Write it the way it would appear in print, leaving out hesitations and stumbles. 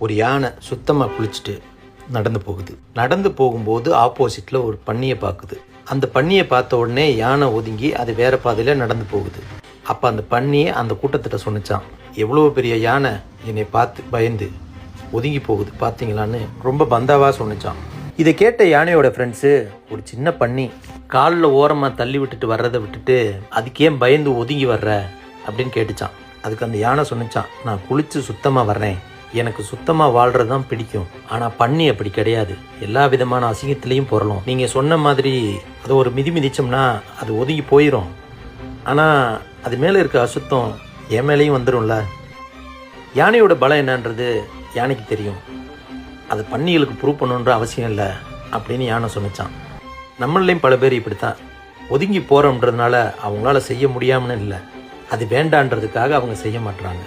ஒரு யானை சுத்தமாக குளிச்சுட்டு நடந்து போகும்போது ஆப்போசிட்டில் ஒரு பன்னியை பார்க்குது. அந்த பன்னியை பார்த்த உடனே யானை ஒதுங்கி அது வேறு பாதையில் நடந்து போகுது. அப்போ அந்த பன்னியை அந்த கூட்டத்திட்ட சொன்னிச்சான், எவ்வளோ பெரிய யானை என்னை பார்த்து பயந்து ஒதுங்கி போகுது பார்த்தீங்களான்னு ரொம்ப பந்தாவாக சொன்னிச்சான். இதை கேட்ட யானையோட ஃப்ரெண்ட்ஸு, ஒரு சின்ன பன்னி காலில் ஓரமாக தள்ளி விட்டுட்டு வர்றதை விட்டுட்டு அதுக்கே பயந்து ஒதுங்கி வர்ற அப்படின்னு கேட்டுச்சான். அதுக்கு அந்த யானை சொன்னிச்சான், நான் குளித்து சுத்தமாக வர்றேன், எனக்கு சுத்தமாக வாழ்கிறது தான் பிடிக்கும். ஆனால் பன்னி அப்படி கிடையாது, எல்லா விதமான அசிங்கத்திலையும் பொருளும். நீங்கள் சொன்ன மாதிரி அது ஒரு மிதிச்சோம்னா அது ஒதுங்கி போயிடும். ஆனால் அது மேலே இருக்க அசுத்தம் என் மேலேயும் வந்துடும்ல. யானையோட பலம் என்னன்றது யானைக்கு தெரியும், அது பன்னிகளுக்கு ப்ரூவ் பண்ணணுன்ற அவசியம் இல்லை அப்படின்னு யானை சொன்னிச்சான். நம்மளையும் பல பேர் இப்படி தான் ஒதுங்கி போகிறோன்றதுனால அவங்களால செய்ய முடியாமன்னு இல்லை, அது வேண்டான்றதுக்காக அவங்க செய்ய மாட்டுறாங்க.